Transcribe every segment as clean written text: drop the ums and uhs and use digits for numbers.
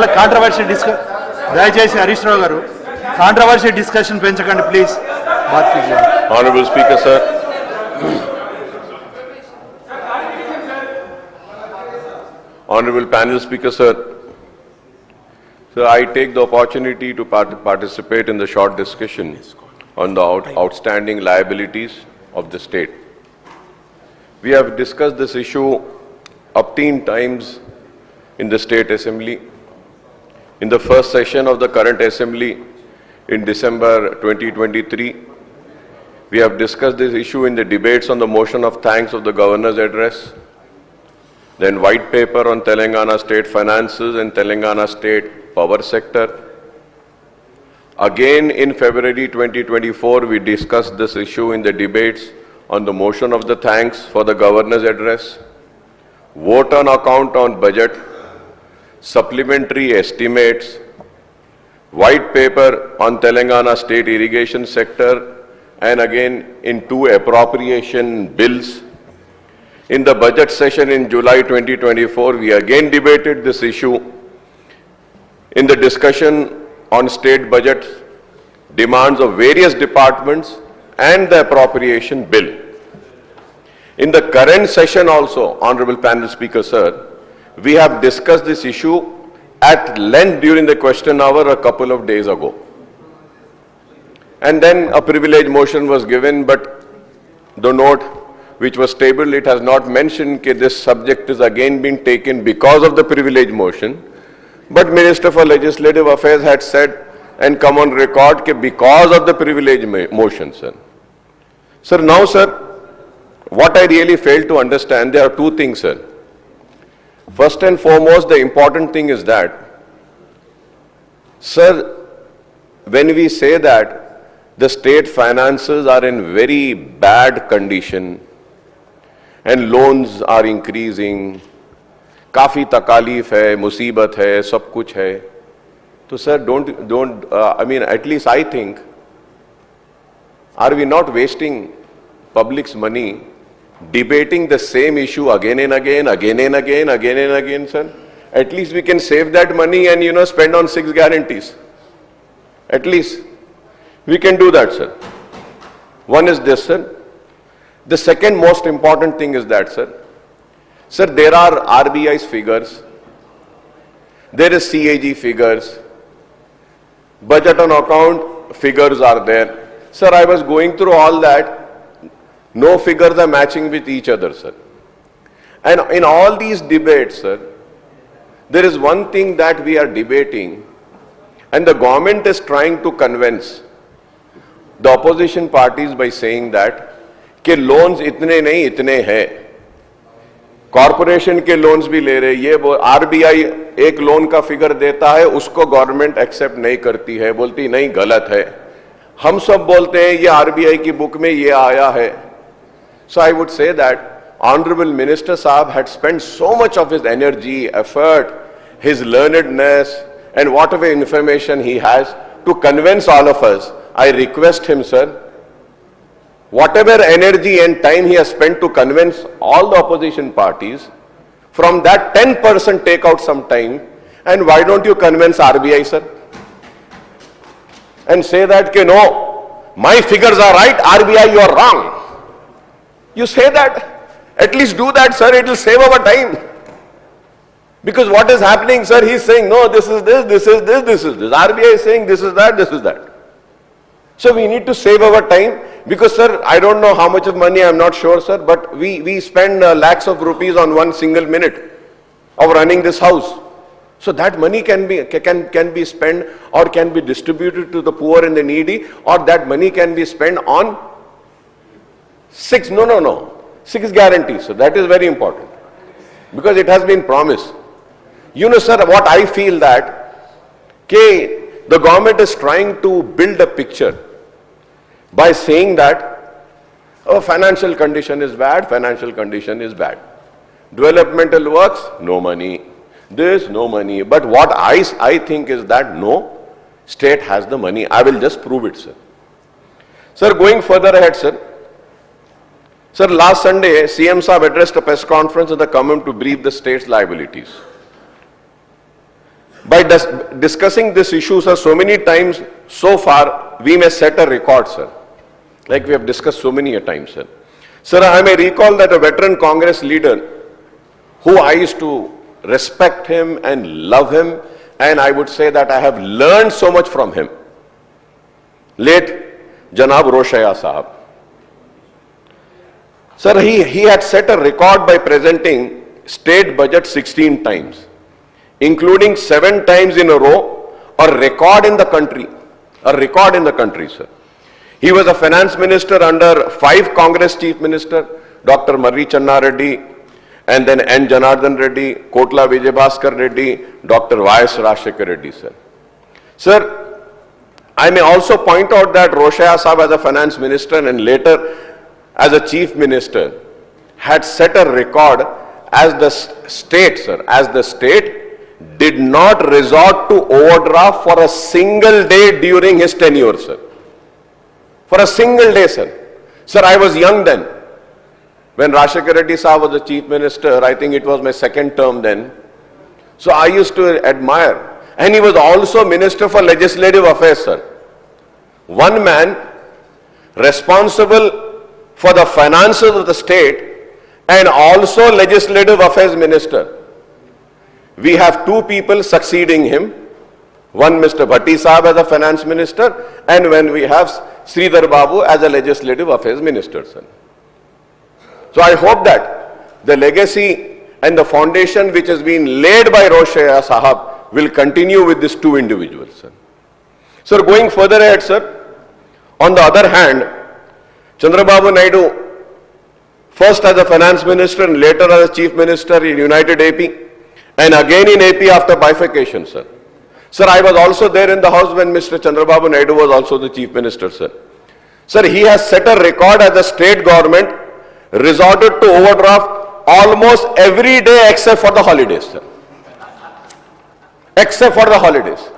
చాలా కాంట్రవర్షియల్ దయచేసి హరీష్ రావు గారు కాంట్రవర్షియల్ డిస్కషన్ పెంచకండి please. Honorable Speaker, sir. Honorable panel speaker, sir. So I take the opportunity to participate in the short discussion on the outstanding liabilities of the state. We have discussed this issue up to 10 times in the State Assembly. In the first session of the current Assembly in December 2023, we have discussed this issue in the debates on the motion of thanks of the Governor's address, then white paper on Telangana state finances and Telangana state power sector. Again in February 2024, we discussed this issue in the debates on the motion of the thanks for the Governor's address, vote on account on budget, supplementary estimates, white paper on Telangana state irrigation sector, and again in 2 appropriation bills. In the budget session in July 2024, we again debated this issue in the discussion on state budget, demands of various departments and the appropriation bill. In the current session also, Honorable Panel Speaker, sir, we have discussed this issue at length during the question hour a couple of days ago. And then a privilege motion was given, but the note which was tabled, it has not mentioned that this subject is again being taken because of the privilege motion. But Minister for Legislative Affairs had said and come on record that because of the privilege motion, sir. Sir, now, sir, what I really failed to understand, there are 2 things, sir. First and foremost, the important thing is that, sir, when we say that the state finances are in very bad condition and loans are increasing, काफी तकालीफ है, मुसीबत है, सब कुछ है, तो sir, I mean, at least I think, are we not wasting public's money debating the same issue again and again, sir? At least we can save that money and, spend on 6 guarantees. At least we can do that, sir. One is this, sir. The second most important thing is that, sir, there are RBI's figures, there is CAG figures, budget on account figures are there. Sir, I was going through all that. No figures are matching with each other, sir. And in all these debates, sir, there is one thing that we are debating, and the government is trying to convince the opposition parties by saying that कि loans इतने नहीं इतने हैं, corporation के loans भी ले रहे, ये आरबीआई एक लोन का फिगर देता है, उसको गवर्नमेंट एक्सेप्ट नहीं करती है, बोलती नहीं गलत है, हम सब बोलते हैं ये आरबीआई की बुक में ये आया है. So I would say that Honorable Minister Saab had spent so much of his energy, effort, his learnedness and whatever information he has to convince all of us. I request him, sir, whatever energy and time he has spent to convince all the opposition parties, from that 10% take out some time, and why don't you convince RBI, sir? And say that, no, my figures are right, RBI, you are wrong. You say that, at least do that, sir, it will save our time. Because what is happening, sir, he is saying, no, this is this, this is this, this is this. RBI is saying this is that, this is that. So we need to save our time. Because, sir, I don't know how much of money, I'm not sure, sir, but we spend lakhs of rupees on one single minute of running this house. So that money can be spent or can be distributed to the poor and the needy, or that money can be spent on 6 guarantees. So that is very important. Because it has been promised. Sir, what I feel that the government is trying to build a picture by saying that, oh, financial condition is bad, Developmental works, no money. This, no money. But what I think is that, no, state has the money. I will just prove it, sir. Sir, going further ahead, sir. Sir, last Sunday, CM Saab addressed a press conference in the Common to brief the state's liabilities. By discussing this issue, sir, so many times so far, we may set a record, sir. Like we have discussed so many a time, sir. Sir, I may recall that a veteran Congress leader, who I used to respect him and love him, and I would say that I have learned so much from him, late Janab Roshaya Sahab. Sir, he had set a record by presenting state budget 16 times, including 7 times in a row, a record in the country, sir. He was a finance minister under 5 Congress chief minister, Dr. Marri Channa Reddy, and then N. Janardhan Reddy, Kotla Vijayabhaskar Reddy, Dr. Y.S. Rashekar Reddy, sir. Sir, I may also point out that Roshaya Sahab as a finance minister and later as a chief minister had set a record as the state, sir, as the state did not resort to overdraft for a single day during his tenure, sir. For a single day, sir. Sir, I was young then. When Rashekar Reddy Sahab was the chief minister, I think it was my second term then. So I used to admire. And he was also Minister for Legislative Affairs, sir. One man responsible for the finances of the state and also Legislative Affairs Minister. We have 2 people succeeding him. One Mr. Bhatti Sahab as a finance minister, and when we have Sridhar Babu as a Legislative Affairs Minister, sir. So I hope that the legacy and the foundation which has been laid by Roshaya Sahab will continue with these 2 individuals, sir. Sir, going further ahead, sir, on the other hand, Chandrababu Naidu, first as a finance minister and later as a chief minister in United AP, and again in AP after bifurcation, sir. Sir, I was also there in the house when Mr. Chandrababu Naidu was also the chief minister, sir. Sir, he has set a record as the state government resorted to overdraft almost every day except for the holidays, sir. Except for the holidays.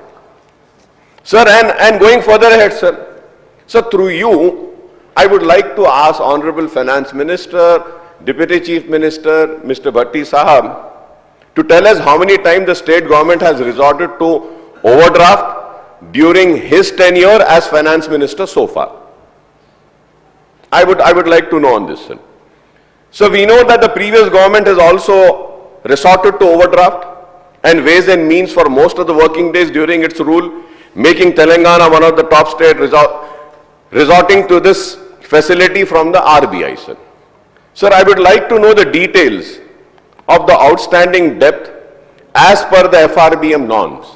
Sir, and going further ahead, sir. So through you, I would like to ask Honorable Finance Minister, Deputy Chief Minister, Mr. Bhatti Sahab, to tell us how many times the state government has resorted to overdraft during his tenure as finance minister so far. I would like to know on this, sir. So we know that the previous government has also resorted to overdraft and ways and means for most of the working days during its rule, making Telangana one of the top states resorting to this facility from the RBI, sir. Sir, I would like to know the details of the outstanding debt as per the FRBM norms.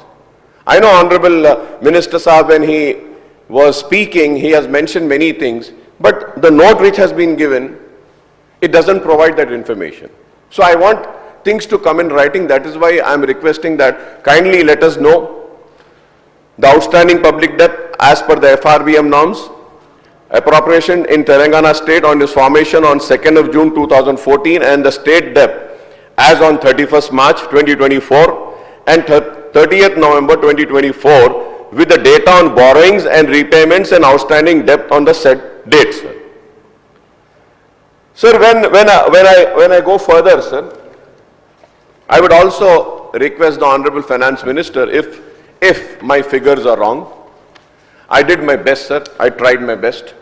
I know Honorable Minister Sahab, when he was speaking, he has mentioned many things, but the note which has been given, it doesn't provide that information. So I want things to come in writing. That is why I am requesting that kindly let us know the outstanding public debt as per the FRBM norms, appropriation in Telangana state on its formation on 2nd of June 2014 and the state debt as on 31st March 2024 and 30th November 2024 with the data on borrowings and repayments and outstanding debt on the said dates, sir. Sir, when I go further, sir, I would also request the Honorable Finance Minister, if my figures are wrong, I did my best, sir. I tried my best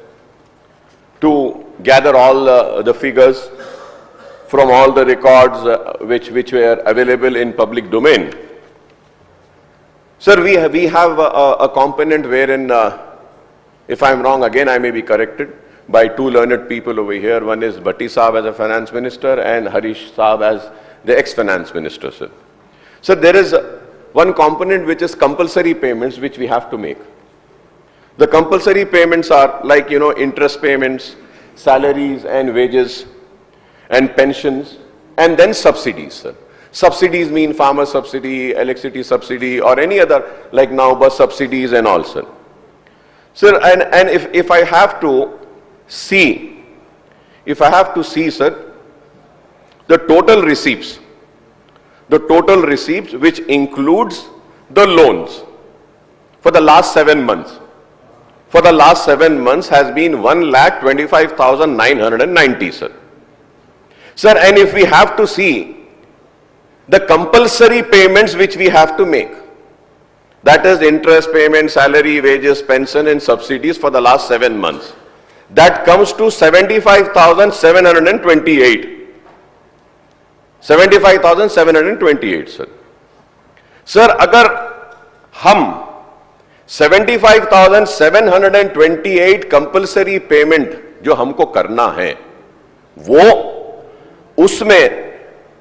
to gather all the figures from all the records which were available in public domain. Sir, we have a component wherein, if I am wrong, again I may be corrected by 2 learned people over here. One is Bhatti Sahab as a finance minister and Harish Sahab as the ex-finance minister, sir. So there is one component which is compulsory payments which we have to make. The compulsory payments are like, interest payments, salaries and wages and pensions, and then subsidies, sir. Subsidies mean farmer subsidy, electricity subsidy, or any other, like now bus subsidies and all, sir. Sir, and if I have to see, sir, the total receipts which includes the loans for the last 7 months. For the last 7 months has been 1,25,990, sir. Sir, and if we have to see the compulsory payments which we have to make, That is interest payment, salary, wages, pension and subsidies for the last 7 months. That comes to 75,728. 75,728, sir. Sir, अगर हम 75,728 compulsory payment जो हमको करना है, वो उसमें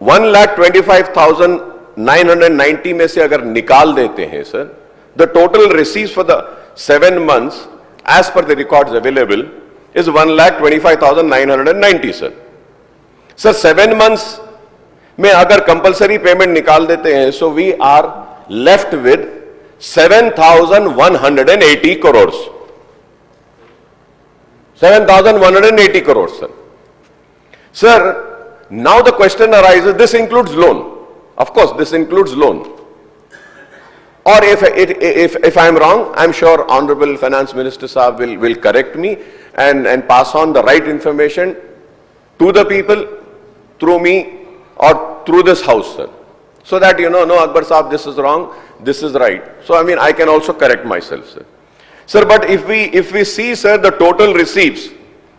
1,25,990 में से अगर निकाल देते हैं, sir, the total receipts for the 7 months, as per the records available, is 1,25,990, sir. Sir, 7 months में अगर कंपल्सरी पेमेंट निकाल देते हैं, so we are left with 7,180 crore. 7,180 crores, sir. Sir, now the question arises, this includes loan. Of course, this includes loan. Or if I am wrong, I am sure Honorable Finance Minister Saab will correct me and pass on the right information to the people through me or through this house, sir. So that, no, Akbar Saab, this is wrong, this is right. So, I mean, I can also correct myself, sir. Sir, but if we see, sir, the total receipts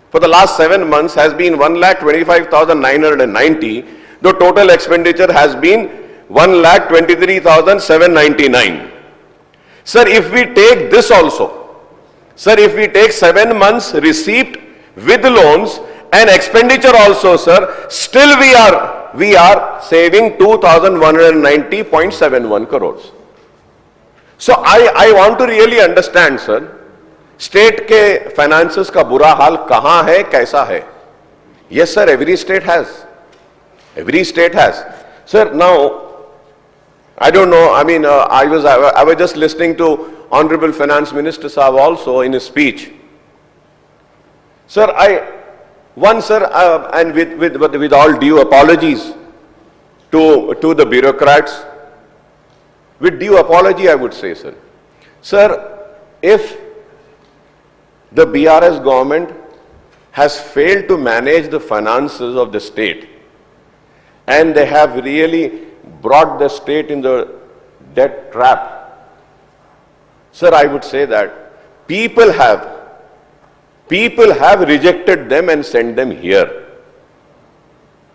for the last 7 months has been 1,25,990. The total expenditure has been 1,23,799. Sir, if we take this also, sir, if we take 7 months receipt with loans and expenditure also, sir, still we are saving 2,190.71 crores. So I want to really understand, sir, state के finances का बुरा हाल कहाँ है, कैसा है? Yes, sir, every state has. Every state has. Sir, now, I don't know, I mean, I was just listening to Honorable Finance Minister Saab also in his speech. Sir, and with all due apologies to the bureaucrats, with due apology, I would say, sir. Sir, if the BRS government has failed to manage the finances of the state and they have really brought the state in the debt trap, sir, I would say that people have rejected them and sent them here.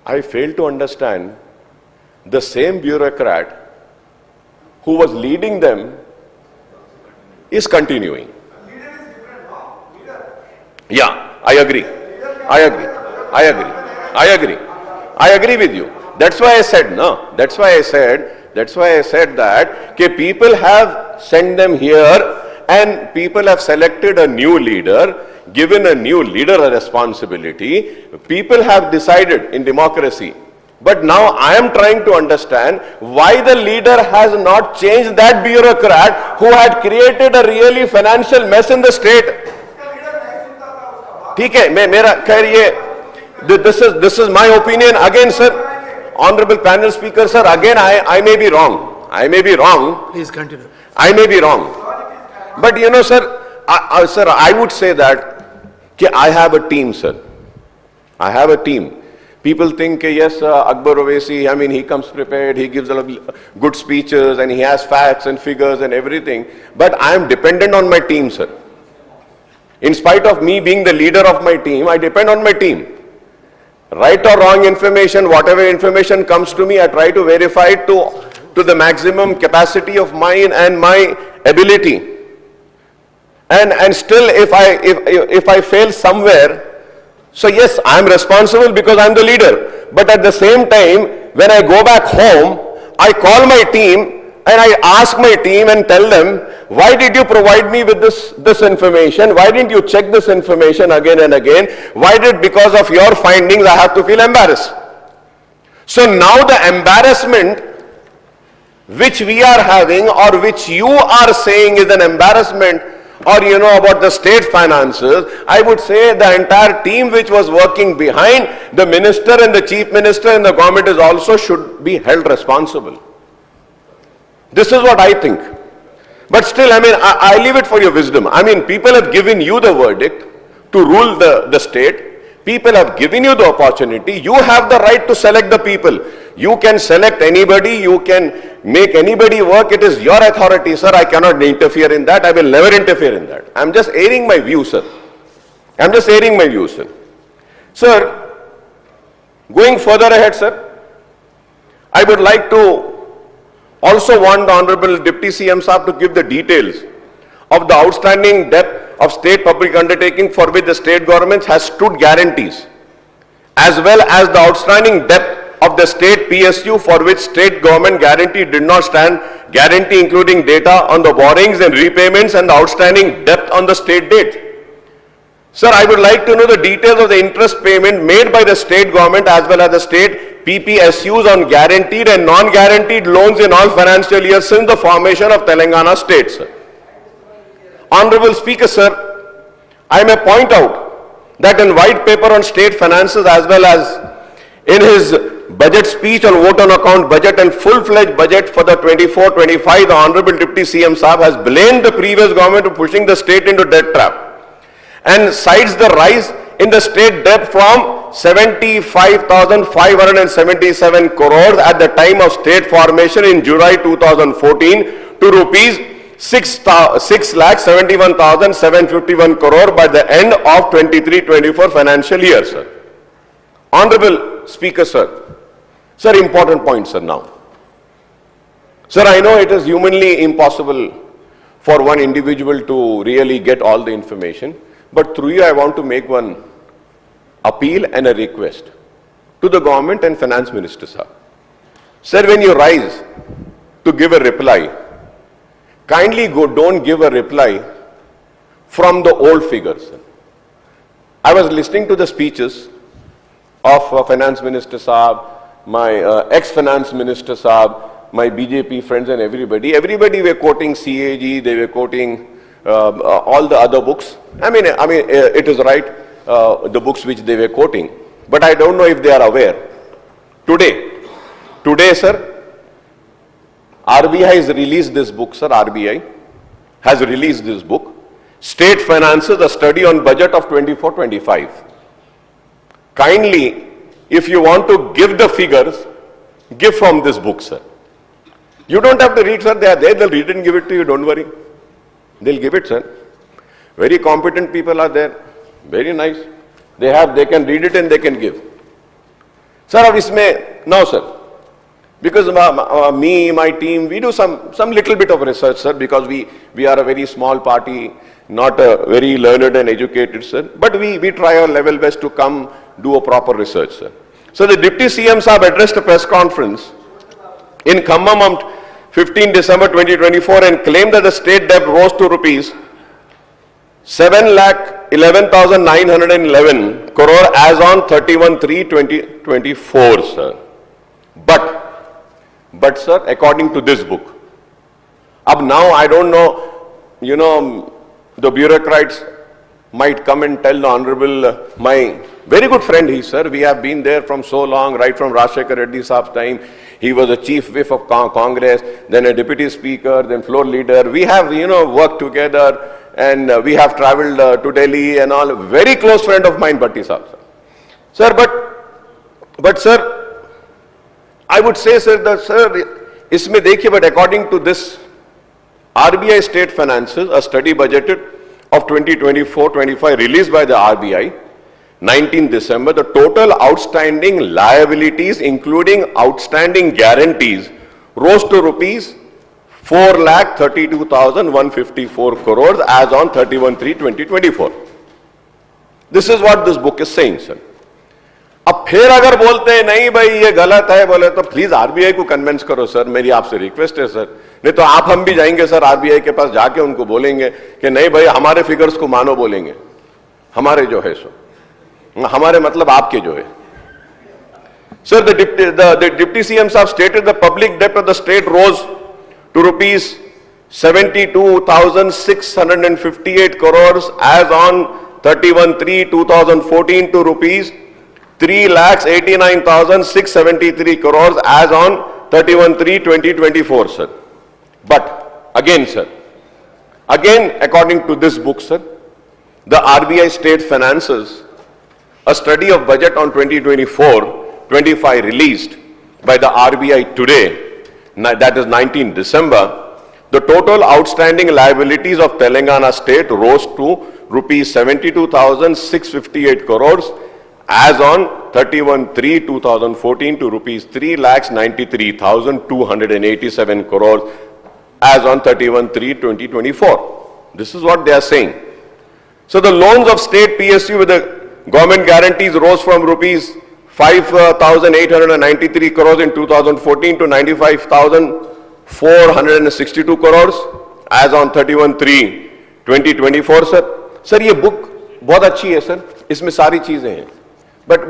I fail to understand the same bureaucrat who was leading them is continuing. Yeah, I agree with you. That's why I said that people have sent them here and people have selected a new leader, given a new leader a responsibility. People have decided in democracy. But now I am trying to understand why the leader has not changed that bureaucrat who had created a really financial mess in the state. ठीक है, मेरा खैर ये this is my opinion again, sir. Honorable panel speaker, sir, again I may be wrong. Please continue. I may be wrong. But sir, I would say that I have a team, sir. I have a team. People think, yes, Akbaruddin Owaisi, I mean, he comes prepared, he gives a lot of good speeches and he has facts and figures and everything. But I am dependent on my team, sir. In spite of me being the leader of my team, I depend on my team. Right or wrong information, whatever information comes to me, I try to verify it to the maximum capacity of mine and my ability. And still, if I fail somewhere, so yes, I am responsible because I am the leader. But at the same time, when I go back home, I call my team and I ask my team and tell them, why did you provide me with this information? Why didn't you check this information again and again? Why did, because of your findings, I have to feel embarrassed? So now the embarrassment which we are having or which you are saying is an embarrassment, or about the state finances, I would say the entire team which was working behind the minister and the chief minister and the government is also should be held responsible. This is what I think. But still, I mean, I leave it for your wisdom. I mean, people have given you the verdict to rule the state. People have given you the opportunity. You have the right to select the people. You can select anybody, you can make anybody work, it is your authority, sir. I cannot interfere in that, I will never interfere in that. I am just airing my view, sir. I am just airing my view, sir. Sir, going further ahead, sir, I would like to also want the Honorable Deputy CM Saab to give the details of the outstanding debt of state public undertaking for which the state government has stood guarantees, as well as the outstanding debt of the state PSU for which state government guarantee did not stand guarantee, including data on the borrowings and repayments and the outstanding debt on the state debt. Sir, I would like to know the details of the interest payment made by the state government as well as the state PPSUs on guaranteed and non-guaranteed loans in all financial years since the formation of Telangana state, sir. Honorable Speaker, sir, I may point out that in white paper on state finances as well as in his budget speech on vote on account budget and full-fledged budget for the 24-25, the Honorable Deputy CM Saab has blamed the previous government for pushing the state into debt trap and cites the rise in the state debt from 75,577 crores at the time of state formation in July 2014 to rupees 6,71,751 crore by the end of 23-24 financial year, sir. Honorable Speaker, sir. Sir, important point, sir, now. Sir, I know it is humanly impossible for one individual to really get all the information, but through you I want to make one appeal and a request to the government and finance minister, sir. Sir, when you rise to give a reply, kindly don't give a reply from the old figures, sir. I was listening to the speeches of Finance Minister Saab, my ex-Finance Minister Saab, my BJP friends and everybody. Everybody were quoting CAG, they were quoting all the other books. I mean, it is right, the books which they were quoting. But I don't know if they are aware. Today, sir, RBI has released this book, sir. RBI has released this book, State Finances, a study on budget of 24-25. Kindly, if you want to give the figures, give from this book, sir. You don't have to read, sir. They are there. They'll read and give it to you. Don't worry. They'll give it, sir. Very competent people are there. Very nice. They can read it and they can give. Sir, no, sir. Because me, my team, we do some little bit of research, sir, because we are a very small party, not very learned and educated, sir. But we try our level best to come do a proper research, sir. So the Deputy CM Saab addressed a press conference in Khammam on 15 December 2024 and claimed that the state debt rose to rupees 7,11,911 crore as on 31/3/2024, sir. But sir, according to this book, now I don't know, the bureaucrats might come and tell the Honorable, my very good friend, sir, we have been there from so long, right from Rajshekar Reddy Saab's time. He was a chief whip of Congress, then a deputy speaker, then floor leader. We have, worked together and we have traveled to Delhi and all. Very close friend of mine, Bhatti Saab, sir. Sir, but sir, I would say, sir, that, sir, isme dekhiye, but according to this RBI State Finances, a study budgeted of 2024-25 released by the RBI, 19 December, the total outstanding liabilities, including outstanding guarantees, rose to rupees 4,32,154 crores as on 31/3/2024. This is what this book is saying, sir. अब फिर अगर बोलते हैं नहीं भाई ये गलत है बोले तो प्लीज आरबीआई को कन्विंस करो सर, मेरी आपसे रिक्वेस्ट है सर. नहीं तो हम भी जाएंगे सर आरबीआई के पास, जाके उनको बोलेंगे कि नहीं भाई हमारे फिगर्स को मानो, बोलेंगे हमारे जो है सो, हमारे मतलब आपके जो है. Sir, the Deputy CM Saab stated the public debt of the state rose to rupees 72,658 crores as on 31/3/2014 to rupees 3,89,673 crores as on 31/3/2024, sir. But again, sir, according to this book, sir, the RBI State Finances, a study of budget on 2024-25 released by the RBI today, that is 19 December, the total outstanding liabilities of Telangana state rose to rupees 72,658 crores as on 31/3/2014 to rupees 3,93,287 crores as on 31/3/2024. This is what they are saying. So the loans of state PSU with the government guarantees rose from rupees 5,893 crores in 2014 to 95,462 crores as on 31/3/2024, sir. Sir, ये book बहुत अच्छी है, sir. इसमें सारी चीजें हैं. But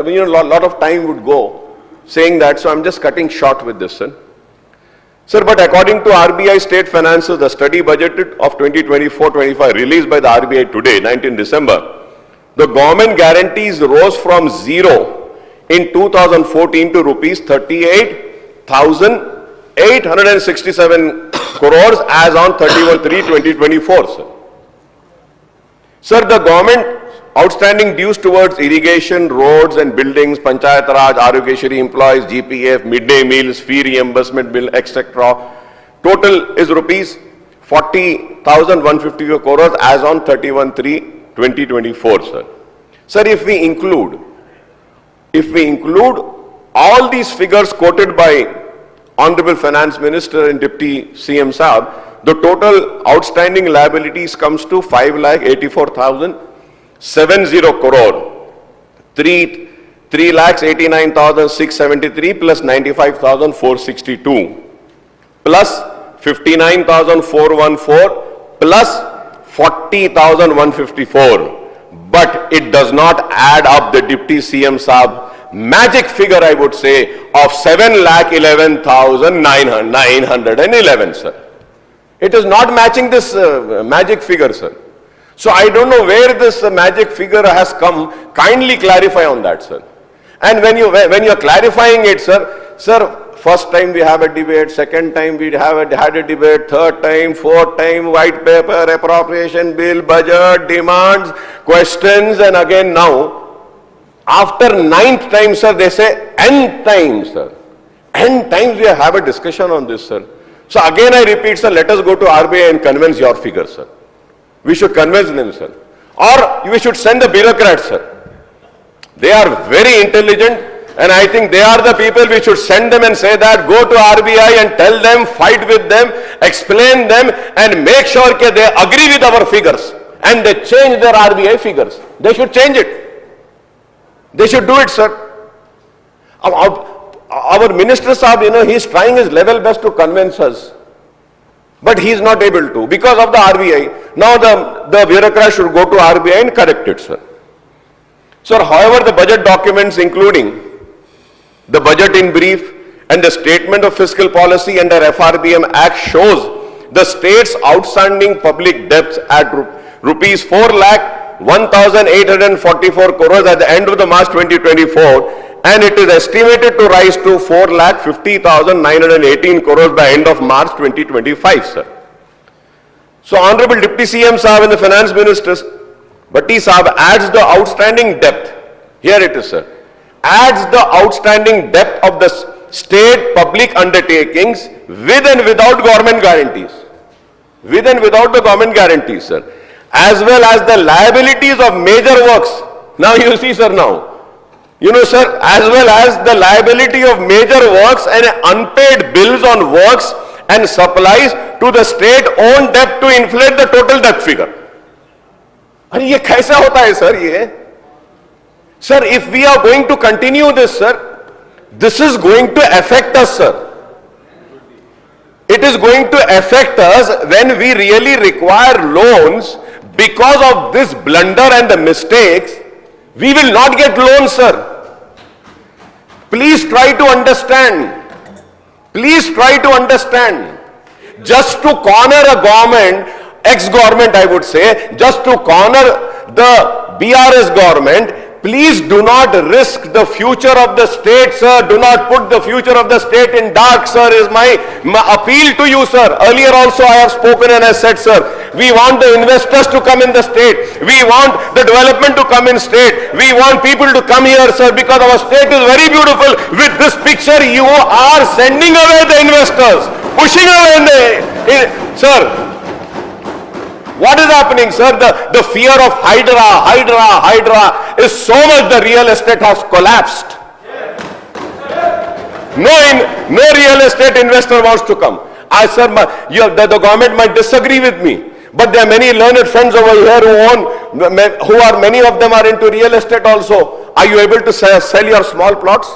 you know, lot of time would go saying that, so I'm just cutting short with this, sir. Sir, but according to RBI State Finances, the study budget of 2024-25 released by the RBI today, 19 December, the government guarantees rose from zero in 2014 to rupees 38,867 crores as on 31/3/2024, sir. Sir, the government outstanding dues towards irrigation, roads and buildings, Panchayat Raj, Arogyashri employees, GPF, midday meals, fee reimbursement bill, etc. Total is rupees 40,154 crores as on 31/3/2024, sir. Sir, if we include all these figures quoted by Honorable Finance Minister and Deputy CM Saab, the total outstanding liabilities comes to 5,84,070 crore, 3,89,673 plus 95,462 plus 59,414 plus 40,154. But it does not add up the Deputy CM Saab magic figure, I would say, of 7,11,911, sir. It is not matching this magic figure, sir. So I don't know where this magic figure has come. Kindly clarify on that, sir. And when you are clarifying it, sir, first time we have a debate, second time we had a debate, third time, fourth time, white paper, appropriation bill, budget, demands, questions, and again now, after 9th time, sir, they say n times, sir. N times we have a discussion on this, sir. So again I repeat, sir, let us go to RBI and convince your figures, sir. We should convince them, sir. Or we should send the bureaucrats, sir. They are very intelligent, and I think they are the people we should send them and say that, go to RBI and tell them, fight with them, explain them, and make sure that they agree with our figures and they change their RBI figures. They should change it. They should do it, sir. Our minister Saab, you know, he is trying his level best to convince us, but he is not able to because of the RBI. Now the bureaucrat should go to RBI and correct it, sir. Sir, however, the budget documents, including the budget in brief and the statement of fiscal policy under FRBM Act, shows the state's outstanding public debts at rupees 4,01,844 crores at the end of the March 2024, and it is estimated to rise to 4,50,918 crores by end of March 2025, sir. So Honorable Deputy CM Saab and the Finance Minister Bhatti Saab adds the outstanding debt. Here it is, sir. Adds the outstanding debt of the state public undertakings with and without government guarantees. With and without the government guarantees, sir. As well as the liabilities of major works. Now you see, sir, now. You know, sir, as well as the liability of major works and unpaid bills on works and supplies to the state-owned debt to inflate the total debt figure. अरे ये कैसा होता है, sir, ये? Sir, if we are going to continue this, sir, this is going to affect us, sir. It is going to affect us when we really require loans because of this blunder and the mistakes. We will not get loans, sir. Please try to understand. Please try to understand. Just to corner a government, ex-government I would say, just to corner the BRS government, please do not risk the future of the state, sir. Do not put the future of the state in dark, sir, is my appeal to you, sir. Earlier also I have spoken and I said, sir, We want the investors to come in the state. We want the development to come in state. We want people to come here, sir, because our state is very beautiful. With this picture, you are sending away the investors, pushing away sir. What is happening, sir? The fear of Hydra is so much the real estate has collapsed. No real estate investor wants to come. Sir, the government might disagree with me, but there are many learned friends over here many of them are into real estate also. Are you able to sell your small plots?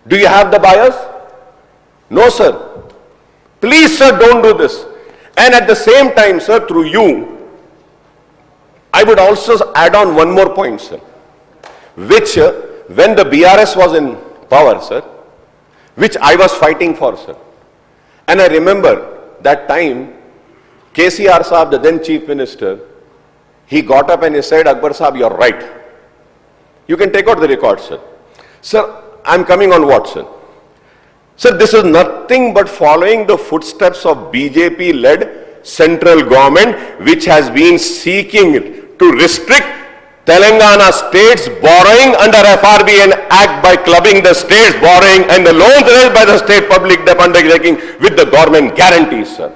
Do you have the buyers? No, sir. Please, sir, don't do this. And at the same time, sir, through you, I would also add on one more point, sir, which when the BRS was in power, sir, which I was fighting for, sir. And I remember that time, KCR Saab, the then Chief Minister, he got up and he said, Akbar Saab, you're right. You can take out the record, sir. Sir, I'm coming on what, sir? Sir, this is nothing but following the footsteps of BJP-led central government, which has been seeking to restrict Telangana states borrowing under FRBN Act by clubbing the states borrowing and the loans raised by the state public debt undertaking with the government guarantees, sir.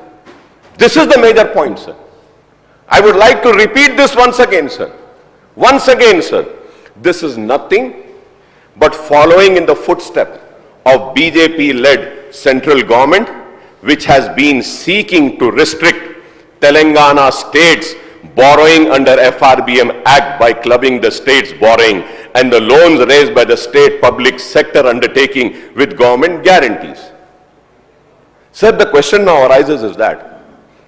This is the major point, sir. I would like to repeat this once again, sir. Once again, sir. This is nothing but following in the footsteps of BJP-led central government, which has been seeking to restrict Telangana states borrowing under FRBM Act by clubbing the states borrowing and the loans raised by the state public sector undertaking with government guarantees. Sir, the question now arises is that,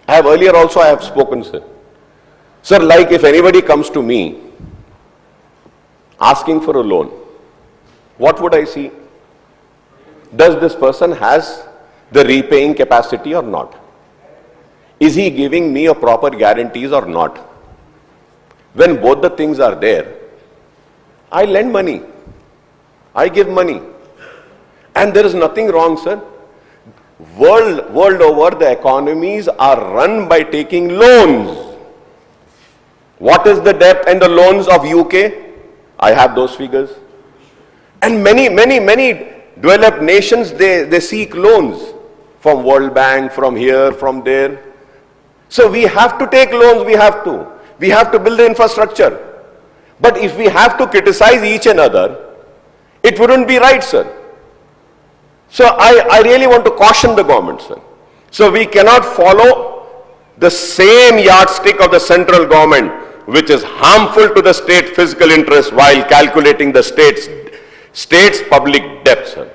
I have spoken, sir. Sir, like if anybody comes to me asking for a loan, what would I see? Does this person has the repaying capacity or not? Is he giving me a proper guarantees or not? When both the things are there, I lend money. I give money. And there is nothing wrong, sir. World over, the economies are run by taking loans. What is the debt and the loans of UK? I have those figures. And many developed nations, they seek loans from World Bank, from here, from there. So we have to take loans, we have to build the infrastructure. But if we have to criticize each another, it wouldn't be right, sir. So I really want to caution the government, sir. So we cannot follow the same yardstick of the central government, which is harmful to the state fiscal interest while calculating the state's public debt, sir.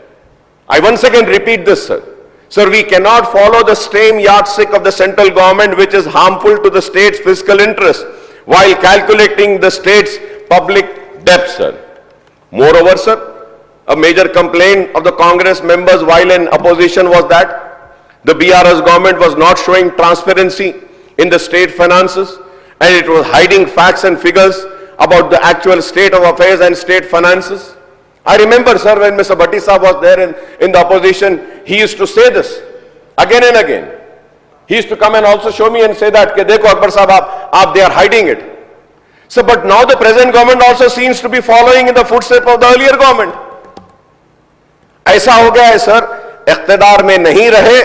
I once again repeat this, sir. Sir, we cannot follow the same yardstick of the central government, which is harmful to the state's fiscal interest while calculating the state's public debt, sir. Moreover, sir, a major complaint of the Congress members while in opposition was that the BRS government was not showing transparency in the state finances and it was hiding facts and figures about the actual state of affairs and state finances. I remember, sir, when Mr. Bhatti Saab was there in the opposition, he used to say this again and again. He used to come and also show me and say that, Dekho Akbar Saab, they are hiding it. So, but now the present government also seems to be following in the footsteps of the earlier government. ऐसा हो गया है, sir, इख्तिदार में नहीं रहे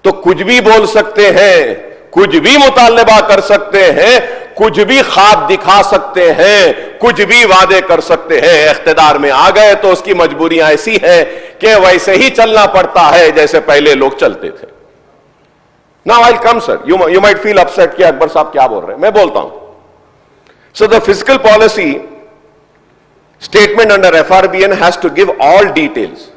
तो कुछ भी बोल सकते हैं, कुछ भी मुतालबा कर सकते हैं, कुछ भी ख्वाब दिखा सकते हैं, कुछ भी वादे कर सकते हैं. इख्तिदार में आ गए तो उसकी मजबूरियां ऐसी हैं कि वैसे ही चलना पड़ता है जैसे पहले लोग चलते थे. Now I'll come, sir. You might feel upset कि अकबर साहब क्या बोल रहे हैं. मैं बोलता हूं. So the fiscal policy statement under FRBN has to give all details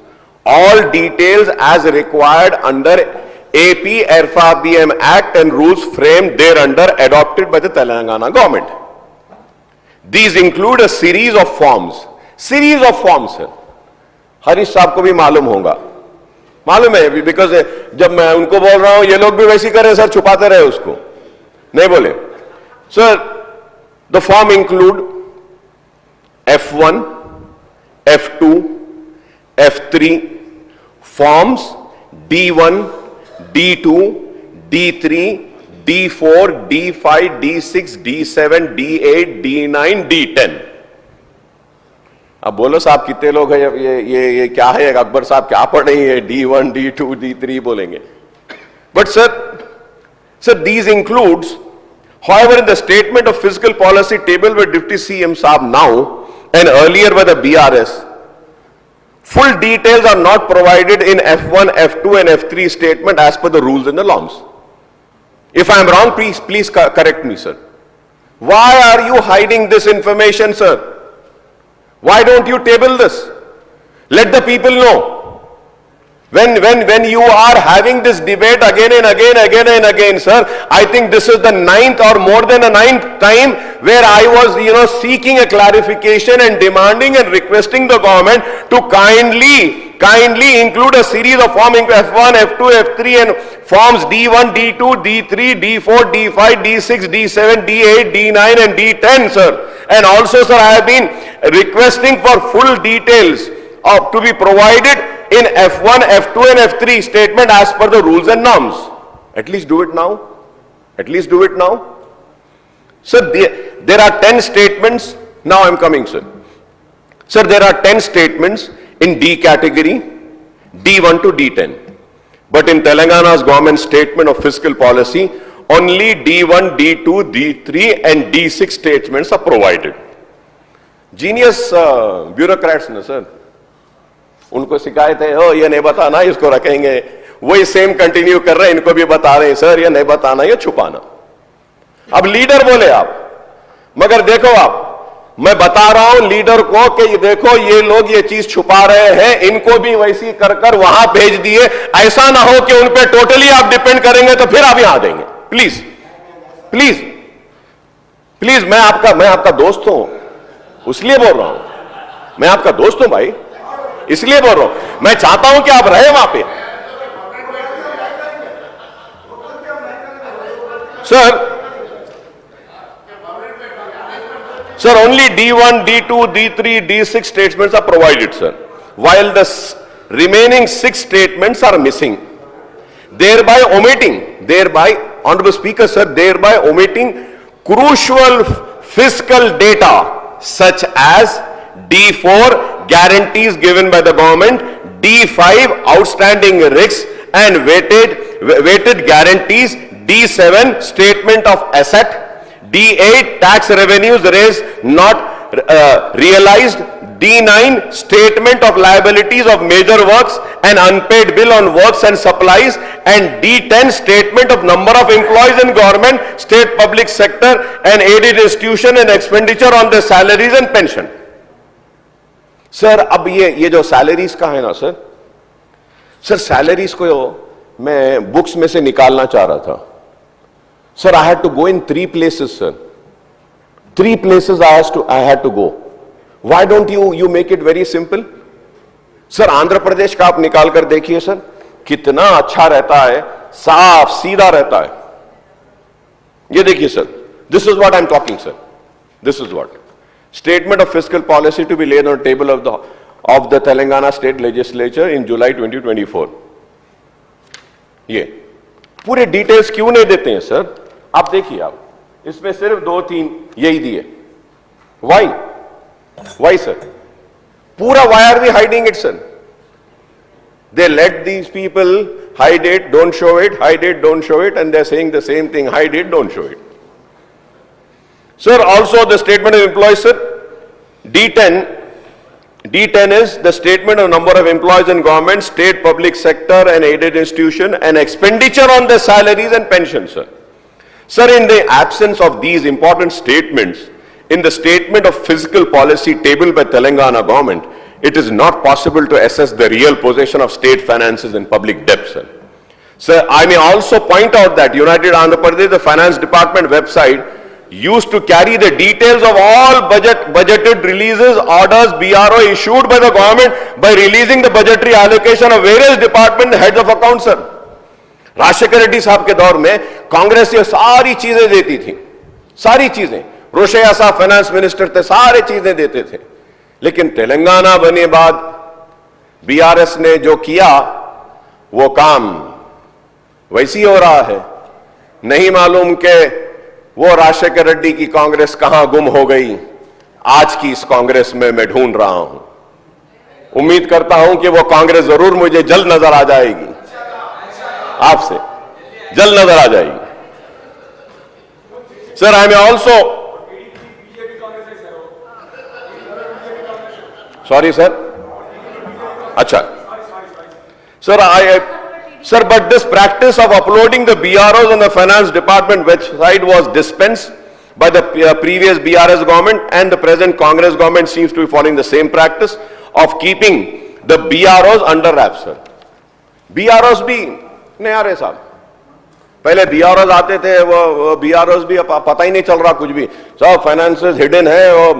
as required under AP FRBM Act and rules framed thereunder adopted by the Telangana government. These include a series of forms. Sir. Harish साहब को भी मालूम है because जब मैं उनको बोल रहा हूं ये लोग भी वैसी करें, सर, छुपाते रहे उसको, नहीं बोले. Sir, the form include F1, F2, F3, forms D1, D2, D3, D4, D5, D6, D7, D8, D9, D10. अब बोलो साहब कितने लोग हैं? ये क्या है? अकबर साहब क्या पढ़ रही है? D1, D2, D3 बोलेंगे. But sir, these includes, however, in the statement of fiscal policy table by Deputy CM Saab now and earlier by the BRS, full details are not provided in F1, F2 and F3 statement as per the rules and the norms. If I am wrong, please correct me, sir. Why are you hiding this information, sir? Why don't you table this? Let the people know. When you are having this debate again and again, sir, I think this is the 9th or more than a 9th time where I was, seeking a clarification and demanding and requesting the government to kindly include a series of forms F1, F2, F3 and forms D1, D2, D3, D4, D5, D6, D7, D8, D9 and D10, sir. And also, sir, I have been requesting for full details to be provided in F1, F2 and F3 statement as per the rules and norms. At least do it now. At least do it now. Sir, there are 10 statements. Now I am coming, sir. Sir, there are 10 statements in D category, D1 to D10. But in Telangana's government statement of fiscal policy, only D1, D2, D3 and D6 statements are provided. Genius bureaucrats, no, sir. उनको शिकायत है, ओ ये नहीं बताना, इसको रखेंगे. वही same continue कर रहे हैं, इनको भी बता रहे हैं, सर ये नहीं बताना, ये छुपाना. अब लीडर बोले आप, मगर देखो आप, मैं बता रहा हूं लीडर को कि देखो ये लोग ये चीज छुपा रहे हैं, इनको भी वैसी कर वहां भेज दिए. ऐसा ना हो कि उन पे टोटली आप डिपेंड करेंगे तो फिर आप यहां देंगे. प्लीज प्लीज प्लीज, मैं आपका दोस्त हूं, इसलिए बोल रहा हूं. मैं आपका दोस्त हूं भाई, इसलिए बोल रहा हूं. मैं चाहता हूं कि आप रहे वहां पे. Sir, only D1, D2, D3, D6 statements are provided, sir, while the remaining 6 statements are missing, thereby omitting, Honorable Speaker, sir, thereby omitting crucial fiscal data such as D4, guarantees given by the government, D5, outstanding risks and weighted guarantees, D7, statement of asset, D8, tax revenues raised not realized, D9, statement of liabilities of major works and unpaid bill on works and supplies, and D10, statement of number of employees in government, state public sector and aided institution and expenditure on their salaries and pension. Sir, अब ये जो salaries का है ना sir, salaries को मैं books में से निकालना चाह रहा था. Sir, I had to go in 3 places, sir. 3 places I had to go. Why don't you make it very simple? Sir, Andhra Pradesh का आप निकाल कर देखिए सर, कितना अच्छा रहता है, साफ सीधा रहता है. ये देखिए sir, this is what I'm talking, sir. This is what. Statement of fiscal policy to be laid on the table of the Telangana State Legislature in July 2024. ये पूरे डिटेल्स क्यों नहीं देते हैं सर? आप देखिए, आप इसमें सिर्फ 2-3 यही दिए. Why sir? पूरा why are we hiding it, sir? They let these people hide it, don't show it, hide it, don't show it, and they're saying the same thing, hide it, don't show it. Sir, also the statement of employees, sir, D10 is the statement of number of employees in government, state, public sector and aided institution and expenditure on their salaries and pensions, sir. Sir, in the absence of these important statements, in the statement of fiscal policy tabled by Telangana government, it is not possible to assess the real position of state finances and public debt, sir. Sir, I may also point out that United Andhra Pradesh, the finance department website, used to carry the details of all budgeted releases, orders, BRO issued by the government by releasing the budgetary allocation of various department heads of accounts, sir. Rajshekhar Reddy साहब के दौर में कांग्रेस ये सारी चीजें देती थी, सारी चीजें. रोशैया साहब फाइनेंस मिनिस्टर थे, सारी चीजें देते थे. लेकिन तेलंगाना बने बाद बीआरएस ने जो किया वो काम वैसी हो रहा है. नहीं मालूम कि वो राजशेखर रेड्डी की कांग्रेस कहां गुम हो गई, आज की इस कांग्रेस में मैं ढूंढ रहा हूं। उम्मीद करता हूं कि वो कांग्रेस जरूर मुझे जल्द नजर आ जाएगी, आपसे जल्द नजर आ जाएगी। Sir, I am also sorry sir, अच्छा sir, but this practice of uploading the BROs on the finance department website was dispensed by the previous BRS government, and the present Congress government seems to be following the same practice of keeping the BROs under wraps, sir. BROs भी नहीं आ रहे साहब, पहले BROs आते थे, वो BROs भी पता ही नहीं चल रहा कुछ भी, सब फाइनेंसेस हिडन है। और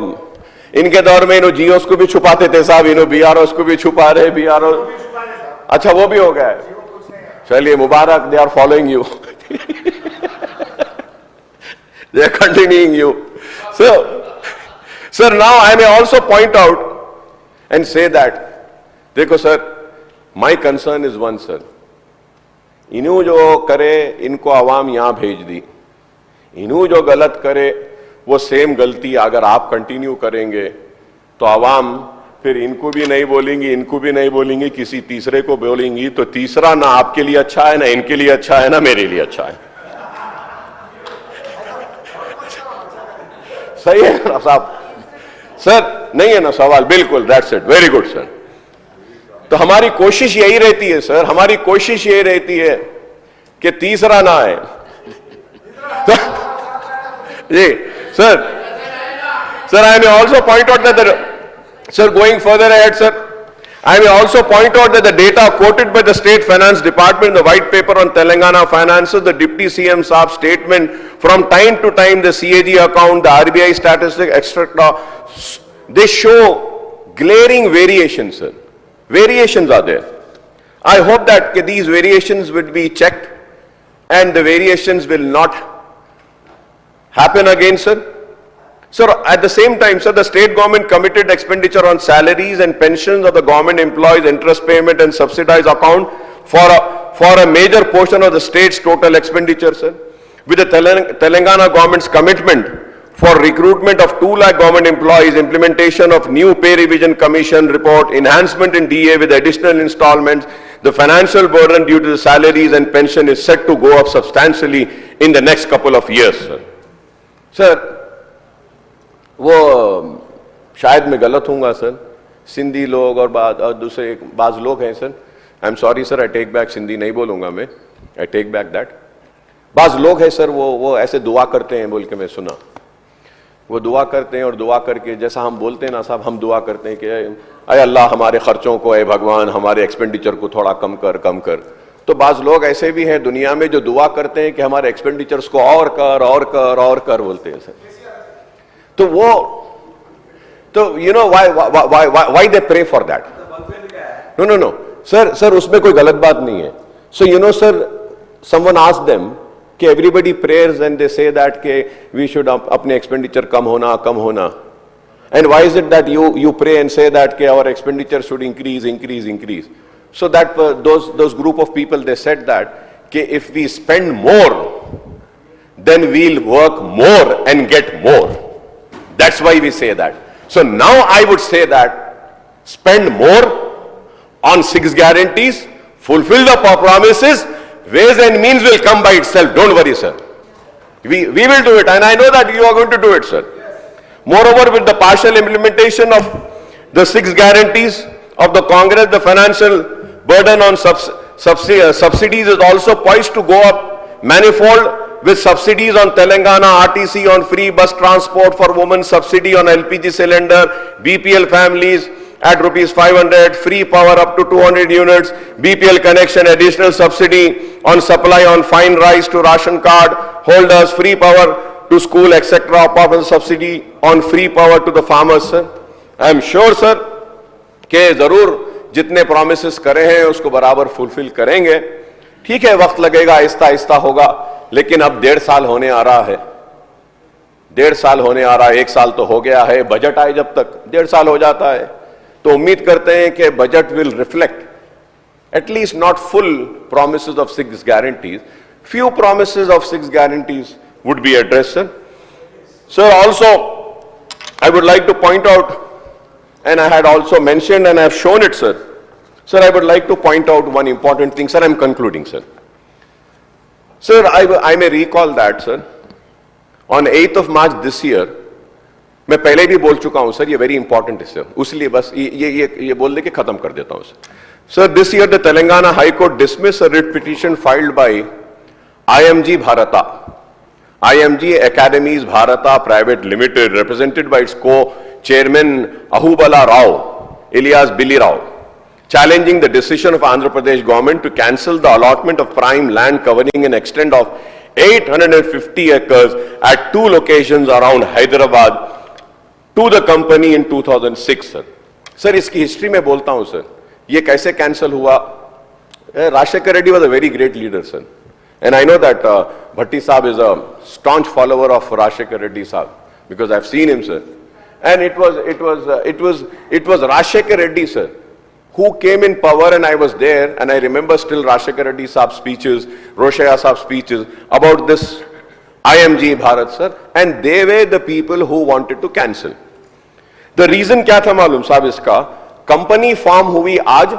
इनके दौर में इन्हों जियोस को भी छुपाते थे साहब, इन्हों BROs को भी छुपा रहे, BROs, अच्छा वो भी हो गया है। चलिए मुबारक, they are following you, they are continuing you. Sir now I may also point out and say that, देखो sir, my concern is one sir, इन्हों जो करे इनको आवाम यहां भेज दी, इन्हों जो गलत करे वो सेम गलती अगर आप कंटिन्यू करेंगे तो आवाम फिर इनको भी नहीं बोलेंगी, इनको भी नहीं बोलेंगी, किसी तीसरे को बोलेंगी, तो तीसरा ना आपके लिए अच्छा है, ना इनके लिए अच्छा है, ना मेरे लिए अच्छा है। सही है ना साहब? सर नहीं है ना सवाल? बिल्कुल, that's it, very good sir. तो हमारी कोशिश यही रहती है सर, हमारी कोशिश यही रहती है कि तीसरा ना आए। तो जी sir, I may also point out that sir, going further ahead, sir, I may also point out that the data quoted by the State Finance Department in the White Paper on Telangana finances, the Deputy CM Saab's statement from time to time, the CAG account, the RBI statistics, etc., they show glaring variations, sir. Variations are there. I hope that these variations will be checked and the variations will not happen again, sir. Sir, at the same time, sir, the state government committed expenditure on salaries and pensions of the government employees, interest payment and subsidized account for a major portion of the state's total expenditure, sir. With the Telangana government's commitment for recruitment of 2 lakh government employees, implementation of new pay revision commission report, enhancement in DA with additional installments, the financial burden due to the salaries and pension is set to go up substantially in the next couple of years, sir. Sir, वो शायद मैं गलत हूँगा sir, Sindhi लोग और दूसरे बाज लोग हैं sir, I am sorry sir, I take back, Sindhi नहीं बोलूँगा मैं, आई टेक बैक दैट। बाज लोग हैं सर, वो ऐसे दुआ करते हैं बोल के मैं सुना, वो दुआ करते हैं और दुआ करके जैसा हम बोलते हैं ना साहब, हम दुआ करते हैं कि अय अल्लाह हमारे खर्चों को, अय भगवान हमारे एक्सपेंडिचर को थोड़ा कम कर। तो बाज लोग ऐसे भी हैं दुनिया में जो दुआ करते हैं कि हमारे एक्सपेंडिचर्स को और कर बोलते हैं सर। तो वो तो you know why they pray for that? No sir, उसमें कोई गलत बात नहीं है। So you know sir, someone asked them कि everybody prayers and they say that के वी शुड अपने एक्सपेंडिचर कम होना, and why is it that you pray and say that के our expenditure should increase? So that those group of people they said that कि if we spend more then we'll work more and get more. That's why we say that. So now I would say that spend more on 6 guarantees, fulfill the promises, ways and means will come by itself. Don't worry, sir. We will do it, and I know that you are going to do it, sir. Moreover, with the partial implementation of the 6 guarantees of the Congress, the financial burden on subsidies is also poised to go up manifold, with subsidies on Telangana RTC on free bus transport for women, subsidy on LPG cylinder, BPL families at ₹500, free power up to 200 units, BPL connection, additional subsidy on supply on fine rice to ration card holders, free power to school, etc. Apart from subsidy on free power to the farmers, sir. I am sure, sir, कि जरूर जितने promises करे हैं उसको बराबर fulfill करेंगे। ठीक है, वक्त लगेगा, आहिस्ता होगा, लेकिन अब 1.5 साल होने आ रहा है, 1 साल तो हो गया है, बजट आए जब तक 1.5 साल हो जाता है, तो उम्मीद करते हैं कि budget will reflect at least not full promises of 6 guarantees, few promises of 6 guarantees would be addressed, sir. Sir, also, I would like to point out, and I had also mentioned and I have shown it, sir. Sir, I would like to point out one important thing. Sir, I am concluding, sir. Sir, I may recall that, sir, on 8th of March this year, मैं पहले भी बोल चुका हूं sir, ये very important है sir, उसलिए बस ये बोल दे के खत्म कर देता हूं sir. Sir, this year the Telangana High Court dismissed a writ petition filed by IMG Bharata, IMG Academies Bharata Private Limited, represented by its co-chairman Ahubala Rao, alias Billy Rao, challenging the decision of Andhra Pradesh government to cancel the allotment of prime land covering an extent of 850 acres at 2 locations around Hyderabad to the company in 2006, sir. Sir, इसकी history में बोलता हूँ sir. ये कैसे cancel हुआ? Rajshekar Reddy was a very great leader, sir. And I know that Bhatti Saab is a staunch follower of Rajshekar Reddy Saab because I've seen him, sir. And it was Rajshekar Reddy, sir, who came in power, and I was there, and I remember still Rajshekar Reddy Saab's speeches, Roshaya Saab's speeches about this IMG Bharat, sir, and they were the people who wanted to cancel. The reason क्या था मालूम साहब इसका? Company form हुई आज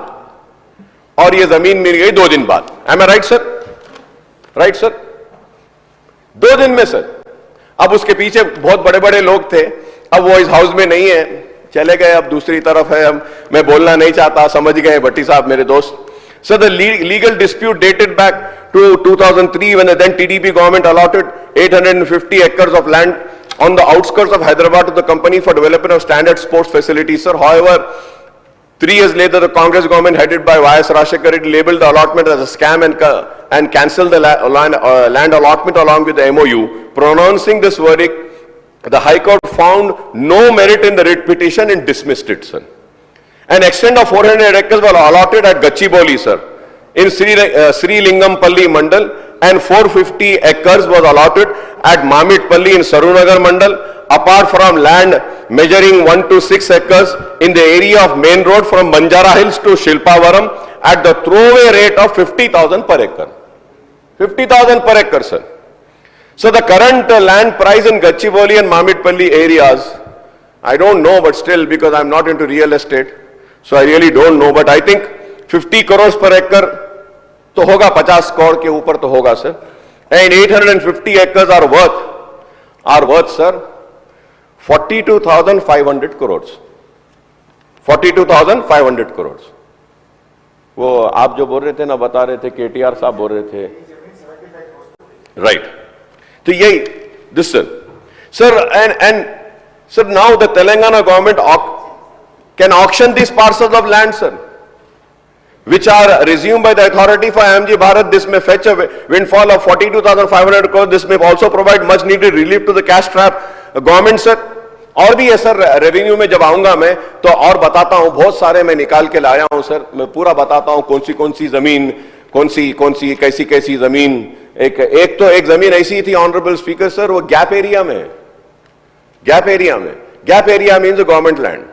और ये जमीन मिल गई 2 दिन बाद. Am I right, sir? Right, sir? 2 दिन में सर. अब उसके पीछे बहुत बड़े बड़े लोग थे, अब वो इस हाउस में नहीं है, चले गए, अब दूसरी तरफ है. हम मैं बोलना नहीं चाहता, समझ गए भट्टी साहब मेरे दोस्त. So the legal dispute dated back to 2003 when the then TDP government allotted 850 acres of land on the outskirts of Hyderabad to the company for development of standard sports facilities, sir. However, 3 years later, the Congress government headed by Y.S. Rajshekar Reddy labeled the allotment as a scam and cancelled the land allotment along with the MOU. Pronouncing this verdict, the High Court found no merit in the writ petition and dismissed it, sir. An extent of 400 acres was allotted at Gachibowli, sir, in Sri Lingampalli Mandal, and 450 acres was allotted at Mamitpalli in Sarunagar Mandal, apart from land measuring 1 to 6 acres in the area of main road from Banjara Hills to Shilpavaram at the throwaway rate of 50,000 per acre. 50,000 per acre, sir. So the current land price in Gachibowli and Mamitpalli areas, I don't know, but still, because I'm not into real estate, so I really don't know, but I think 50 crores per acre तो होगा, 50 करोड़ के ऊपर तो होगा sir. And 850 acres are worth sir 42,500 crores. 42,500 crores. वो आप जो बोल रहे थे ना, बता रहे थे, KTR साहब बोल रहे थे, right? तो यही this sir, and sir, now the Telangana government can auction these parcels of land, sir, which are resumed by the authority for IMG Bharat. This may fetch a windfall of 42,500 crores. This may also provide much needed relief to the cash trap government, sir. और भी है sir, revenue में जब आऊंगा मैं तो और बताता हूं, बहुत सारे मैं निकाल के लाया हूं सर, मैं पूरा बताता हूं कौन सी जमीन, कौन सी कैसी जमीन. एक जमीन ऐसी थी ऑनरेबल स्पीकर सर, वो गैप एरिया में, gap area means government land,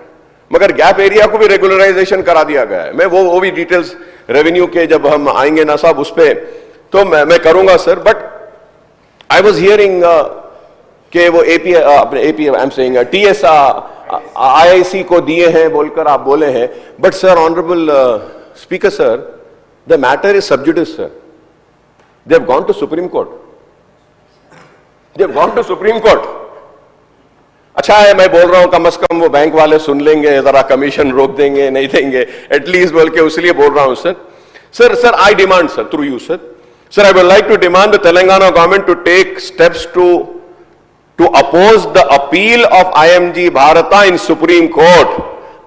मगर गैप एरिया को भी रेगुलराइजेशन करा दिया गया है. मैं वो भी डिटेल्स रेवेन्यू के जब हम आएंगे ना साहब उस पे तो मैं करूंगा sir. But I was hearing कि वो AP I am saying TS IIC को दिए हैं बोलकर आप बोले हैं. But sir, honourable speaker sir, the matter is sub judice sir. They have gone to Supreme Court. अच्छा है मैं बोल रहा हूं, कम से कम वो बैंक वाले सुन लेंगे, जरा कमीशन रोक देंगे, नहीं देंगे एटलीस्ट बोल के, उसलिए बोल रहा हूं sir. Sir I demand sir, through you sir, I would like to demand the Telangana government to take steps to oppose the appeal of IMG Bharata in Supreme Court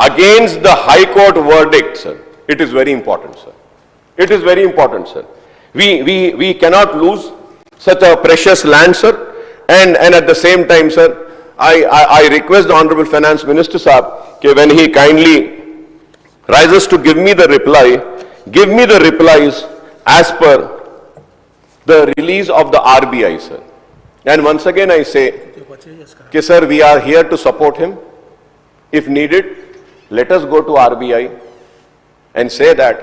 against the High Court verdict, sir. It is very important, sir. It is very important, sir. We cannot lose such a precious land, sir. And at the same time, sir, I request the Honorable Finance Minister, sir, that when he kindly rises to give me the replies as per the release of the RBI, sir. And once again I say, कि sir, we are here to support him. If needed, let us go to RBI and say that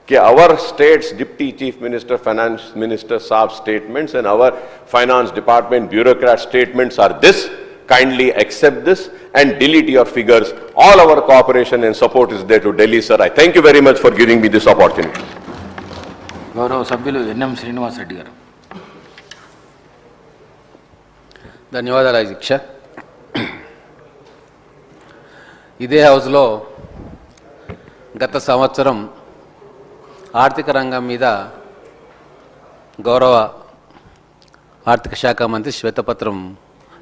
कि our state's Deputy Chief Minister, Finance Minister Saab's statements and our Finance Department bureaucrat statements are this. Kindly accept this and delete your figures. All our cooperation and support is there to Delhi, sir. I thank you very much for giving me this opportunity. గౌరవ సభ్యులు NM Srinivas Reddy గారు. ధన్యవాదాలు అధ్యక్ష. ఇదే హౌస్లో గత సంవత్సరం ఆర్థిక రంగం మీద గౌరవ ఆర్థిక శాఖ మంత్రి శ్వేతపత్రం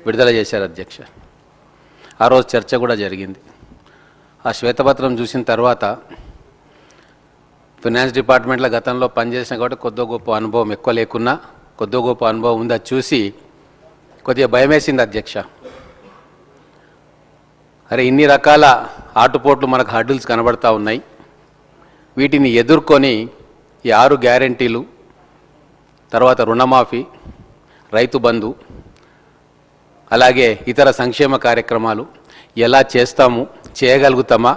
విడుదల చేశారు అధ్యక్ష. ఆ రోజు చర్చ కూడా జరిగింది. ఆ శ్వేతపత్రం చూసిన తర్వాత ఫైనాన్స్ డిపార్ట్మెంట్లో గతంలో పనిచేసిన కాబట్టి కొద్దిగా గొప్ప అనుభవం ఎక్కువ లేకున్నా కొద్దిగా గొప్ప అనుభవం ఉందా చూసి కొద్దిగా భయమేసింది అధ్యక్ష. అరే ఇన్ని రకాల ఆటుపోట్లు మనకు హర్డిల్స్ కనబడతా ఉన్నాయి. వీటిని ఎదుర్కొని ఈ 6 గ్యారెంటీలు, తర్వాత రుణమాఫీ, రైతు బంధు, అలాగే ఇతర సంక్షేమ కార్యక్రమాలు ఎలా చేస్తాము, చేయగలుగుతామా